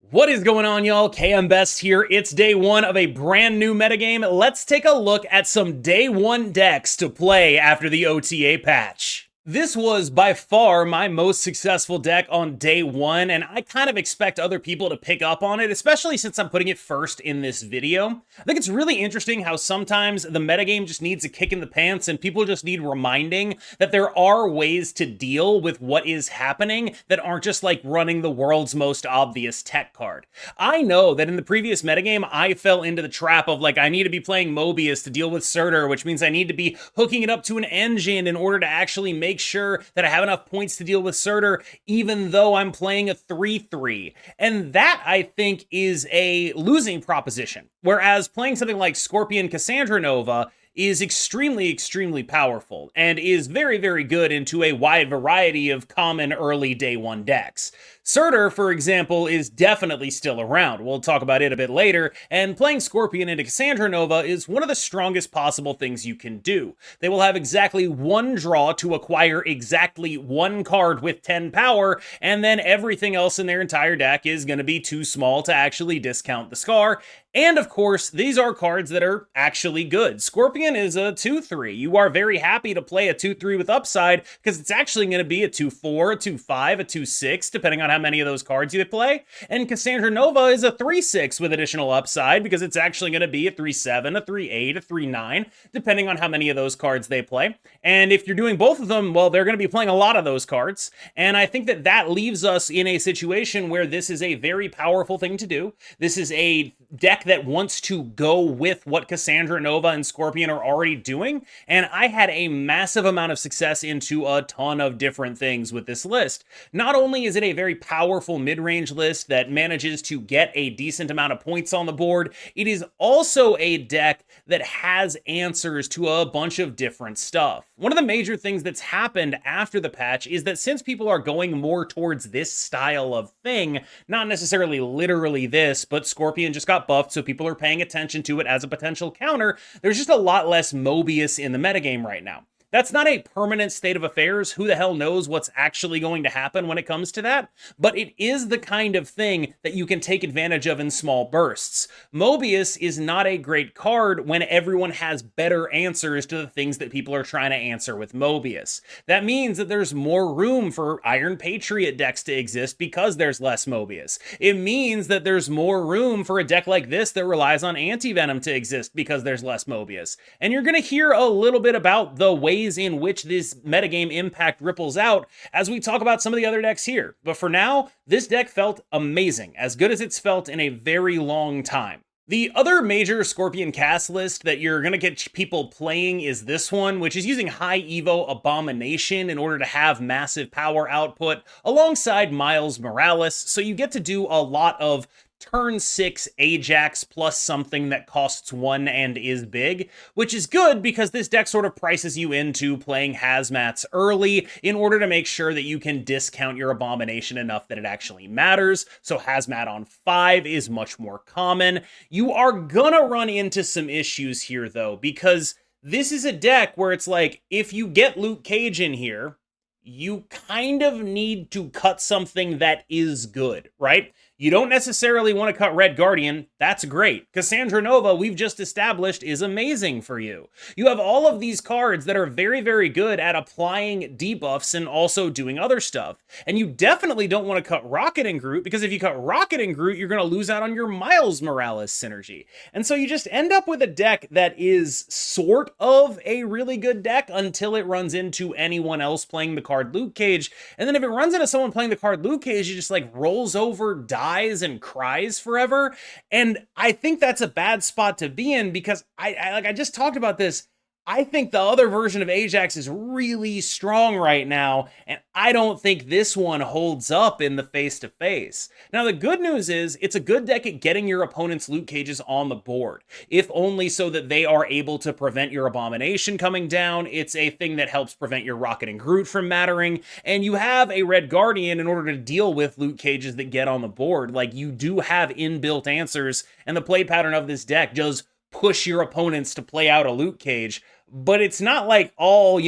What is going on, y'all? KM Best here. It's day one of a brand new metagame. Let's take a look at some day one decks to play after the OTA patch. This was by far my most successful deck on day one, and I kind of expect other people to pick up on it, especially since I'm putting it first in this video. I think it's really interesting how sometimes the metagame just needs a kick in the pants and people just need reminding that there are ways to deal with what is happening that aren't just like running the world's most obvious tech card. I know that in the previous metagame, I fell into the trap of like, I need to be playing Mobius to deal with Surtur, which means I need to be hooking it up to an engine in order to actually make sure that I have enough points to deal with Surtur, even though I'm playing a 3-3. And that, I think, is a losing proposition. Whereas playing something like Scorpion Cassandra Nova is extremely powerful and is very good into a wide variety of common early day one decks. Surtur, for example, is definitely still around. We'll talk about it a bit later, and playing Scorpion into Cassandra Nova is one of the strongest possible things you can do. They will have exactly one draw to acquire exactly one card with 10 power, and then everything else in their entire deck is going to be too small to actually discount the scar. And of course, these are cards that are actually good. Scorpion is a 2-3. You are very happy to play a 2-3 with upside because it's actually going to be a 2-4, a 2-5, a 2-6, depending on how many of those cards you play. And Cassandra Nova is a 3-6 with additional upside because it's actually going to be a 3-7, a 3-8, a 3-9, depending on how many of those cards they play. And if you're doing both of them, well, they're going to be playing a lot of those cards. And I think that that leaves us in a situation where this is a very powerful thing to do. This is a deck that wants to go with what Cassandra Nova and Scorpion are already doing, and I had a massive amount of success into a ton of different things with this list. Not only is it a very powerful mid-range list that manages to get a decent amount of points on the board, it is also a deck that has answers to a bunch of different stuff. One of the major things that's happened after the patch is that since people are going more towards this style of thing, not necessarily literally this, but Scorpion just got buffed, so people are paying attention to it as a potential counter, there's just a lot less Mobius in the metagame right now. That's not a permanent state of affairs. Who the hell knows what's actually going to happen when it comes to that? But it is the kind of thing that you can take advantage of in small bursts. Mobius is not a great card when everyone has better answers to the things that people are trying to answer with Mobius. That means that there's more room for Iron Patriot decks to exist because there's less Mobius. It means that there's more room for a deck like this that relies on Anti-Venom to exist because there's less Mobius. And you're going to hear a little bit about the ways in which this metagame impact ripples out as we talk about some of the other decks here. But for now, this deck felt amazing, as good as it's felt in a very long time. The other major Scorpion cast list that you're going to get people playing is this one, which is using high Evo Abomination in order to have massive power output alongside Miles Morales, so you get to do a lot of turn 6 Ajax plus something that costs 1 and is big, which is good because this deck sort of prices you into playing Hazmats early in order to make sure that you can discount your Abomination enough that it actually matters. So Hazmat on 5 is much more common. You are gonna run into some issues here though, because this is a deck where it's like, if you get Luke Cage in here, you kind of need to cut something that is good, right? You don't necessarily want to cut Red Guardian. That's great. Cassandra Nova, we've just established, is amazing for you. You have all of these cards that are very good at applying debuffs and also doing other stuff. And you definitely don't want to cut Rocket and Groot, because if you cut Rocket and Groot, you're going to lose out on your Miles Morales synergy. And so you just end up with a deck that is sort of a really good deck until it runs into anyone else playing the card Luke Cage. And then if it runs into someone playing the card Luke Cage, it just like rolls over, dies, and cries forever. And I think that's a bad spot to be in because I just talked about this. I think the other version of Ajax is really strong right now, and I don't think this one holds up in the face-to-face. Now, the good news is it's a good deck at getting your opponent's Luke Cages on the board, if only so that they are able to prevent your Abomination coming down. It's a thing that helps prevent your Rocket and Groot from mattering, and you have a Red Guardian in order to deal with Luke Cages that get on the board. Like, you do have inbuilt answers, and the play pattern of this deck does push your opponents to play out a Luke Cage, but it's not like all,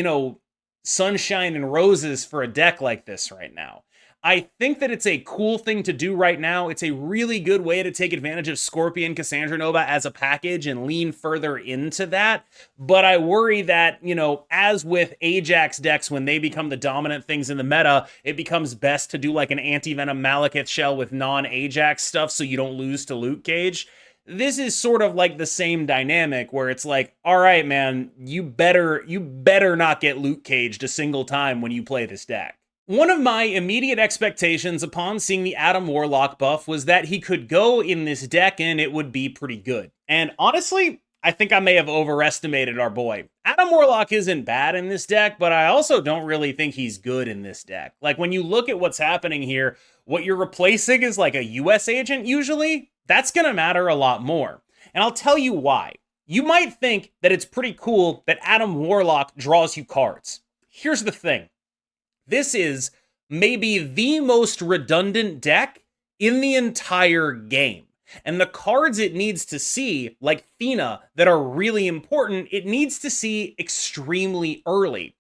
sunshine and roses for a deck like this right now. I think that it's a cool thing to do right now. It's a really good way to take advantage of Scorpion Cassandra Nova as a package and lean further into that. But I worry that, you know, as with Ajax decks, when they become the dominant things in the meta, it becomes best to do like an Anti-Venom Malekith shell with non-Ajax stuff so you don't lose to Luke Cage. This is sort of like the same dynamic where it's like, all right, man, you better not get Luke Caged a single time when you play this deck. One of my immediate expectations upon seeing the Adam Warlock buff was that he could go in this deck and it would be pretty good. And honestly, I think I may have overestimated our boy. Adam Warlock isn't bad in this deck, but I also don't really think he's good in this deck. Like, when you look at what's happening here, what you're replacing is like a US agent usually. That's gonna matter a lot more. And I'll tell you why. You might think that it's pretty cool that Adam Warlock draws you cards. Here's the thing. This is maybe the most redundant deck in the entire game. And the cards it needs to see, like Thena, that are really important, it needs to see extremely early.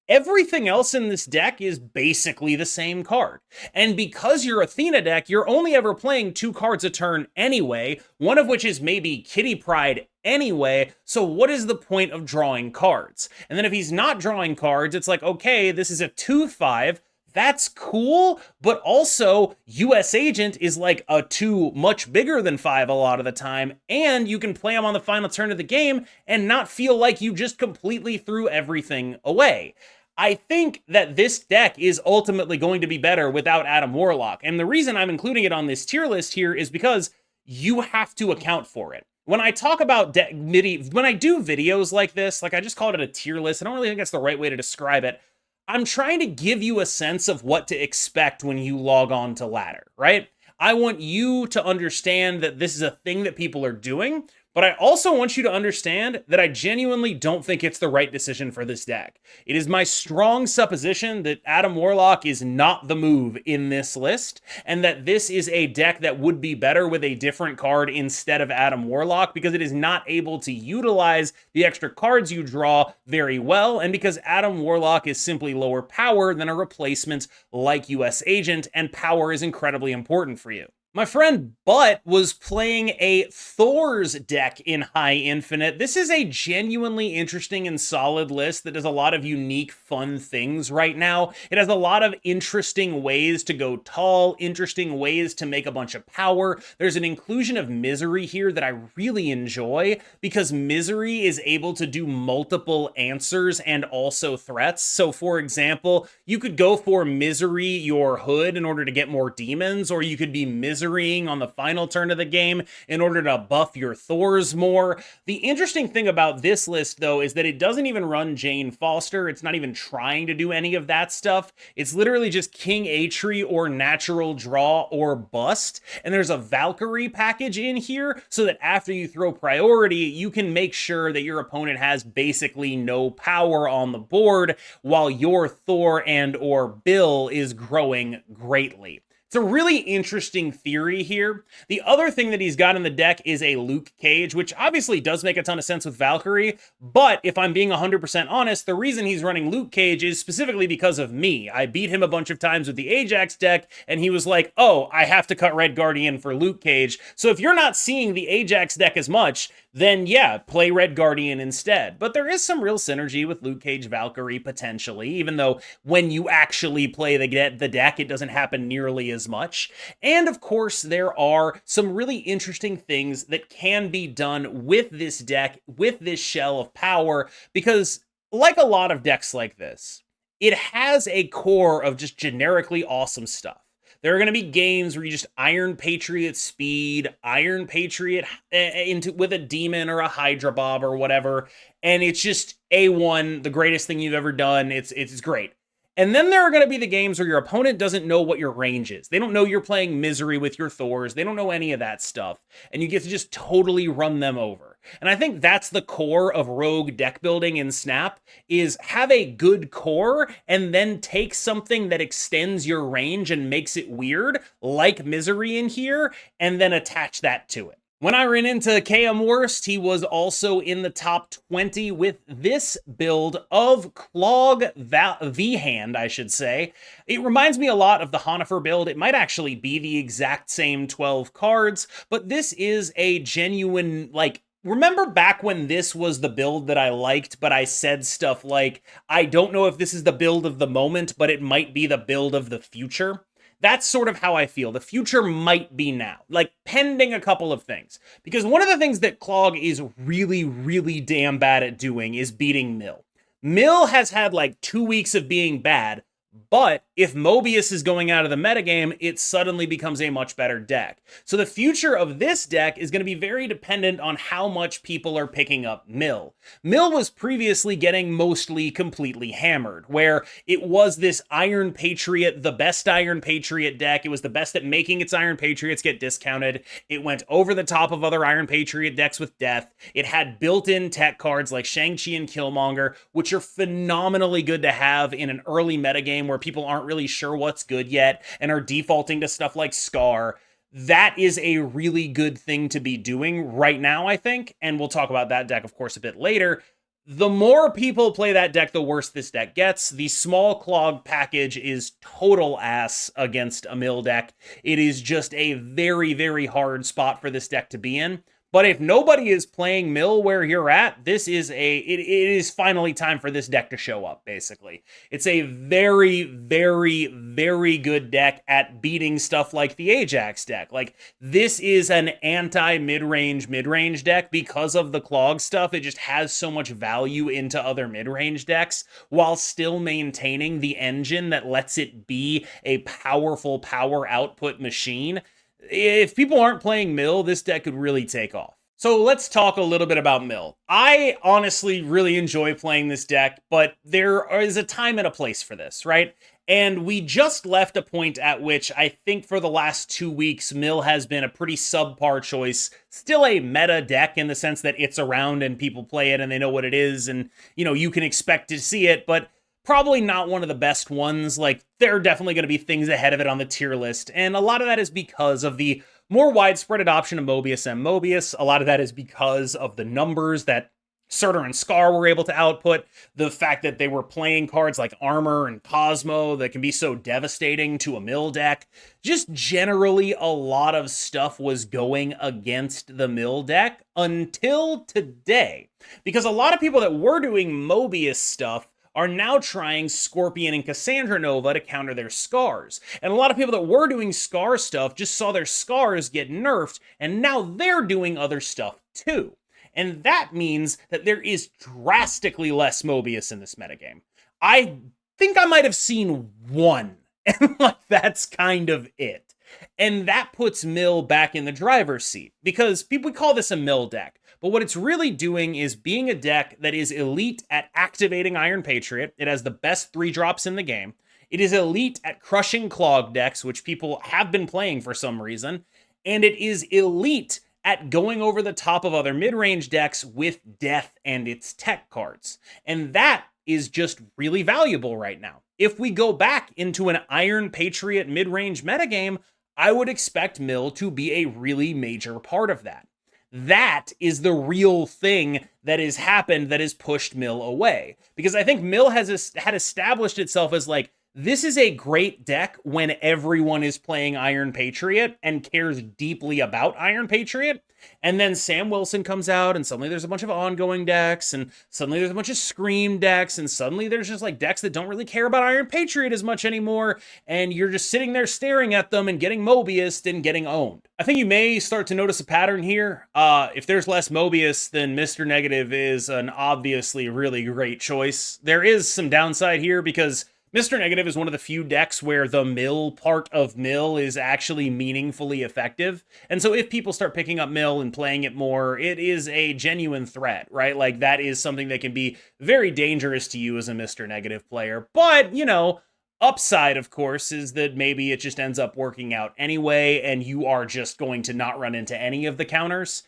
Everything else in this deck is basically the same card. And because you're a Athena deck, you're only ever playing 2 cards a turn anyway, one of which is maybe Kitty Pryde anyway, so what is the point of drawing cards? And then if he's not drawing cards, it's like, okay, this is a 2/5, that's cool, but also US Agent is like a 2 much bigger than 5 a lot of the time, and you can play him on the final turn of the game and not feel like you just completely threw everything away. I think that this deck is ultimately going to be better without Adam Warlock, and the reason I'm including it on this tier list here is because you have to account for it. When I talk about when I do videos like this, like I just called it a tier list, I don't really think that's the right way to describe it. I'm trying to give you a sense of what to expect when you log on to Ladder, right? I want you to understand that this is a thing that people are doing, but I also want you to understand that I genuinely don't think it's the right decision for this deck. It is my strong supposition that Adam Warlock is not the move in this list, and that this is a deck that would be better with a different card instead of Adam Warlock, because it is not able to utilize the extra cards you draw very well, and because Adam Warlock is simply lower power than a replacement like US Agent, and power is incredibly important for you. My friend Butt was playing a Thor's deck in High Infinite. This is a genuinely interesting and solid list that does a lot of unique, fun things right now. It has a lot of interesting ways to go tall, interesting ways to make a bunch of power. There's an inclusion of Misery here that I really enjoy, because Misery is able to do multiple answers and also threats. So for example, you could go for Misery your Hood in order to get more demons, or you could be Miserying on the final turn of the game in order to buff your Thors more. The interesting thing about this list, though, is that it doesn't even run Jane Foster. It's not even trying to do any of that stuff. It's literally just King Atri or Natural Draw or Bust. And there's a Valkyrie package in here so that after you throw priority, you can make sure that your opponent has basically no power on the board while your Thor and or Bill is growing greatly. It's a really interesting theory here. The other thing that he's got in the deck is a Luke Cage, which obviously does make a ton of sense with Valkyrie, but if I'm being 100% honest, the reason he's running Luke Cage is specifically because of me. I beat him a bunch of times with the Ajax deck, and he was like, oh, I have to cut Red Guardian for Luke Cage. So if you're not seeing the Ajax deck as much, then yeah, play Red Guardian instead. But there is some real synergy with Luke Cage Valkyrie potentially, even though when you actually play the deck, it doesn't happen nearly as much. And of course, there are some really interesting things that can be done with this deck, with this shell of power, because like a lot of decks like this, it has a core of just generically awesome stuff. There are going to be games where you just Iron Patriot speed, Iron Patriot with a demon or a Hydra Bob or whatever, and it's just A1, the greatest thing you've ever done. It's great. And then there are going to be the games where your opponent doesn't know what your range is. They don't know you're playing Misery with your Thors. They don't know any of that stuff. And you get to just totally run them over. And I think that's the core of rogue deck building in Snap, is have a good core and then take something that extends your range and makes it weird, like Misery in here, and then attach that to it. When I ran into KM Worst, he was also in the top 20 with this build of Clog V-Hand, I should say. It reminds me a lot of the Honifer build. It might actually be the exact same 12 cards, but this is a genuine, like, remember back when this was the build that I liked, but I said stuff like, I don't know if this is the build of the moment, but it might be the build of the future? That's sort of how I feel. The future might be now, like pending a couple of things. Because one of the things that Clog is really, really damn bad at doing is beating Mill. Mill has had like 2 weeks of being bad, but if Mobius is going out of the metagame, it suddenly becomes a much better deck. So the future of this deck is going to be very dependent on how much people are picking up Mill. Mill was previously getting mostly completely hammered, where it was this Iron Patriot, the best Iron Patriot deck. It was the best at making its Iron Patriots get discounted. It went over the top of other Iron Patriot decks with death. It had built-in tech cards like Shang-Chi and Killmonger, which are phenomenally good to have in an early metagame where people aren't really sure what's good yet and are defaulting to stuff like Scar. That is a really good thing to be doing right now, I think, and we'll talk about that deck, of course, a bit later. The more people play that deck, the worse this deck gets. The small Clog package is total ass against a Mill deck. It is just a very, very hard spot for this deck to be in. But if nobody is playing Mill where you're at, it is finally time for this deck to show up, basically. It's a very, very, very good deck at beating stuff like the Ajax deck. Like, this is an anti-mid-range deck because of the Clog stuff. It just has so much value into other mid-range decks while still maintaining the engine that lets it be a powerful power output machine. If people aren't playing Mill, this deck could really take off. So let's talk a little bit about Mill. I honestly really enjoy playing this deck, but there is a time and a place for this, right? And we just left a point at which I think for the last 2 weeks, Mill has been a pretty subpar choice. Still a meta deck in the sense that it's around and people play it and they know what it is and, you know, you can expect to see it, but probably not one of the best ones. Like, there are definitely going to be things ahead of it on the tier list, and a lot of that is because of the more widespread adoption of Mobius and Mobius. A lot of that is because of the numbers that Surtur and Scar were able to output, the fact that they were playing cards like Armor and Cosmo that can be so devastating to a Mill deck. Just generally, a lot of stuff was going against the Mill deck until today, because a lot of people that were doing Mobius stuff are now trying Scorpion and Cassandra Nova to counter their Scars. And a lot of people that were doing Scar stuff just saw their Scars get nerfed, and now they're doing other stuff too. And that means that there is drastically less Mobius in this metagame. I think I might have seen one, and like that's kind of it. And that puts Mill back in the driver's seat, because we call this a Mill deck. But what it's really doing is being a deck that is elite at activating Iron Patriot. It has the best 3-drops in the game. It is elite at crushing Clog decks, which people have been playing for some reason. And it is elite at going over the top of other mid-range decks with Death and its tech cards. And that is just really valuable right now. If we go back into an Iron Patriot mid-range metagame, I would expect Mill to be a really major part of that. That is the real thing that has happened that has pushed Mill away. Because I think Mill had established itself as like, this is a great deck when everyone is playing Iron Patriot and cares deeply about Iron Patriot. And then Sam Wilson comes out and suddenly there's a bunch of ongoing decks and suddenly there's a bunch of Scream decks and suddenly there's just like decks that don't really care about Iron Patriot as much anymore. And you're just sitting there staring at them and getting Mobius and getting owned. I think you may start to notice a pattern here. If there's less Mobius, then Mr. Negative is an obviously really great choice. There is some downside here because Mr. Negative is one of the few decks where the Mill part of Mill is actually meaningfully effective. And so if people start picking up Mill and playing it more, it is a genuine threat, right? Like, that is something that can be very dangerous to you as a Mr. Negative player. But, you know, upside, of course, is that maybe it just ends up working out anyway, and you are just going to not run into any of the counters.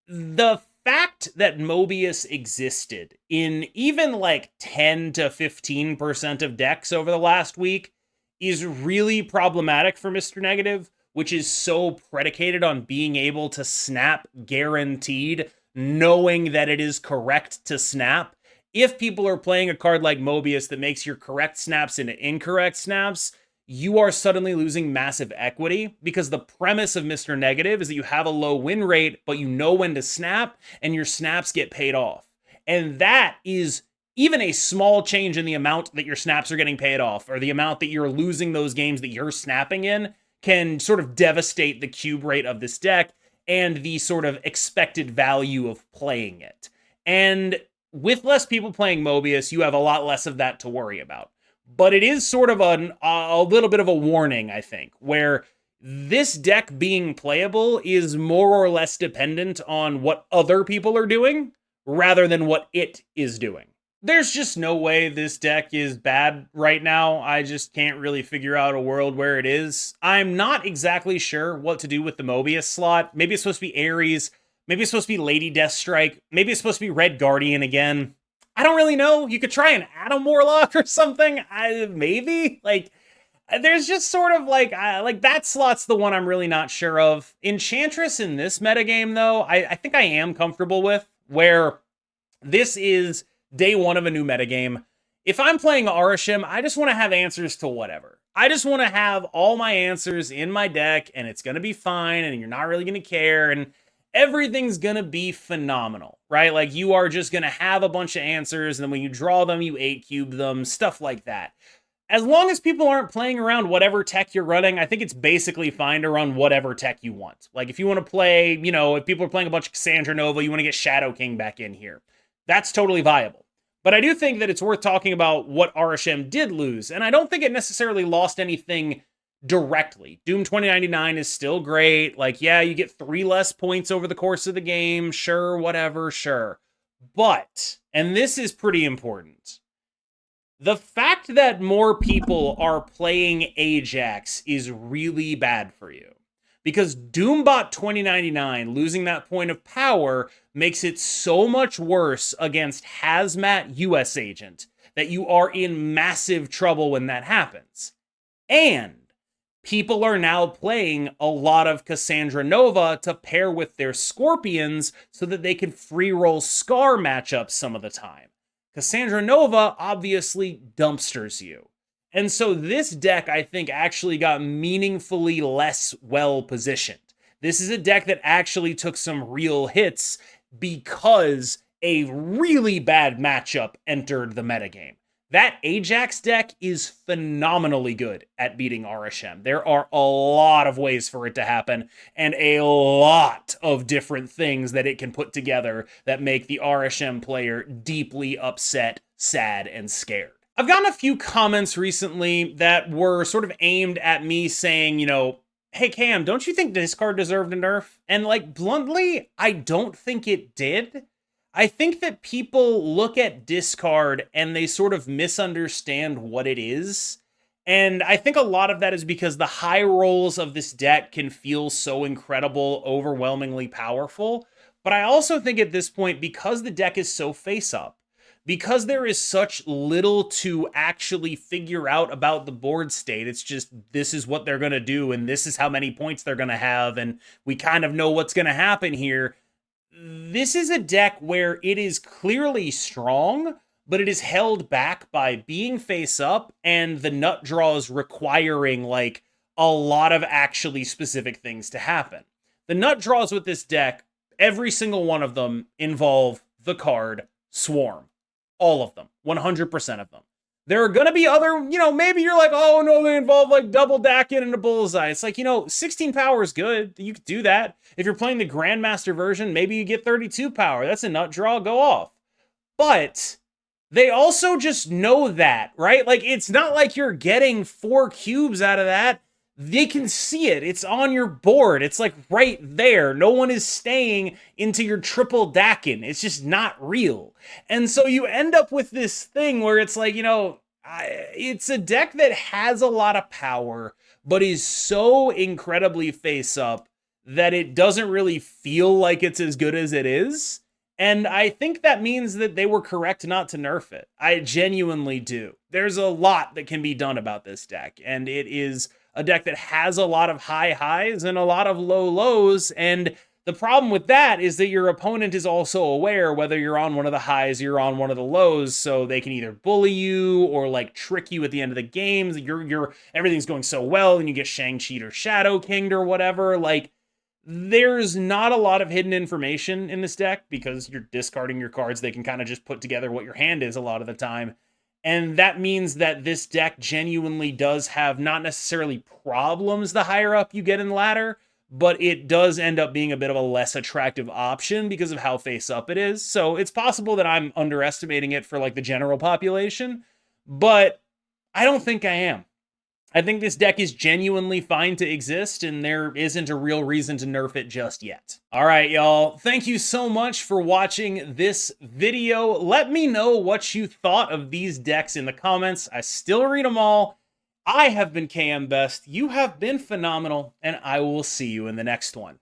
The fact that Mobius existed in even like 10 to 15% of decks over the last week is really problematic for Mr. Negative. which is so predicated on being able to snap guaranteed, knowing that it is correct to snap. If people are playing a card like Mobius that makes your correct snaps into incorrect snaps, you are suddenly losing massive equity, because the premise of Mr. Negative is that you have a low win rate, but you know when to snap, and your snaps get paid off. And that is even a small change in the amount that your snaps are getting paid off, or the amount that you're losing those games that you're snapping in, can sort of devastate the cube rate of this deck and the sort of expected value of playing it. And with less people playing Mobius, you have a lot less of that to worry about. But it is sort of a little bit of a warning, I think, where this deck being playable is more or less dependent on what other people are doing rather than what it is doing. There's just no way this deck is bad right now. I just can't really figure out a world where it is. I'm not exactly sure what to do with the Mobius slot. Maybe it's supposed to be Ares. Maybe it's supposed to be Lady Deathstrike. Maybe it's supposed to be Red Guardian again. I don't really know. You could try an Adam Warlock or something. Maybe. Like, there's just sort of like that slot's the one I'm really not sure of. Enchantress in this metagame, though, I think I am comfortable with, where this is day one of a new metagame. If I'm playing Arashim, I just want to have answers to whatever. I just want to have all my answers in my deck, and it's going to be fine, and you're not really going to care, and everything's going to be phenomenal, right? Like, you are just going to have a bunch of answers, and then when you draw them, you 8-cube them, stuff like that. As long as people aren't playing around whatever tech you're running, I think it's basically fine to run whatever tech you want. Like, if you want to play, if people are playing a bunch of Cassandra Nova, you want to get Shadow King back in here. That's totally viable. But I do think that it's worth talking about what Arashim did lose, and I don't think it necessarily lost anything directly. Doom 2099 is still great. Like, yeah, you get 3 less points over the course of the game. Sure, whatever, sure. But, and this is pretty important, the fact that more people are playing Ajax is really bad for you. Because Doombot 2099 losing that point of power makes it so much worse against Hazmat US Agent that you are in massive trouble when that happens. And people are now playing a lot of Cassandra Nova to pair with their Scorpions so that they can free roll Scar matchups some of the time. Cassandra Nova obviously dumpsters you. And so this deck, I think, actually got meaningfully less well-positioned. This is a deck that actually took some real hits because a really bad matchup entered the metagame. That Ajax deck is phenomenally good at beating Arashim. There are a lot of ways for it to happen, and a lot of different things that it can put together that make the Arashim player deeply upset, sad, and scared. I've gotten a few comments recently that were sort of aimed at me saying, hey Cam, don't you think this card deserved a nerf? And like, bluntly, I don't think it did. I think that people look at discard and they sort of misunderstand what it is. And I think a lot of that is because the high rolls of this deck can feel so incredible, overwhelmingly powerful. But I also think at this point, because the deck is so face up, because there is such little to actually figure out about the board state, it's just, this is what they're going to do, and this is how many points they're going to have, and we kind of know what's going to happen here. This is a deck where it is clearly strong, but it is held back by being face up and the nut draws requiring like a lot of actually specific things to happen. The nut draws with this deck, every single one of them involve the card Swarm. All of them. 100% of them. There are going to be other, maybe you're like, oh no, they involve like double Dakin and a bullseye. It's like, 16 power is good. You could do that. If you're playing the Grandmaster version, maybe you get 32 power. That's a nut draw, go off. But they also just know that, right? Like, it's not like you're getting 4 cubes out of that. They can see it. It's on your board. It's like right there. No one is staying into your triple Dakin. It's just not real. And so you end up with this thing where it's like, it's a deck that has a lot of power, but is so incredibly face up that it doesn't really feel like it's as good as it is. And I think that means that they were correct not to nerf it. I genuinely do. There's a lot that can be done about this deck, and it is a deck that has a lot of high highs and a lot of low lows. And the problem with that is that your opponent is also aware whether you're on one of the highs or you're on one of the lows, so they can either bully you or like trick you at the end of the games. Everything's going so well and you get Shang-Chi'd or Shadow King'd or whatever. Like, there's not a lot of hidden information in this deck because you're discarding your cards. They can kind of just put together what your hand is a lot of the time. And that means that this deck genuinely does have not necessarily problems the higher up you get in the ladder, but it does end up being a bit of a less attractive option because of how face up it is. So it's possible that I'm underestimating it for like the general population, but I don't think I am. I think this deck is genuinely fine to exist, and there isn't a real reason to nerf it just yet. All right, y'all. Thank you so much for watching this video. Let me know what you thought of these decks in the comments. I still read them all. I have been KM Best. You have been phenomenal, and I will see you in the next one.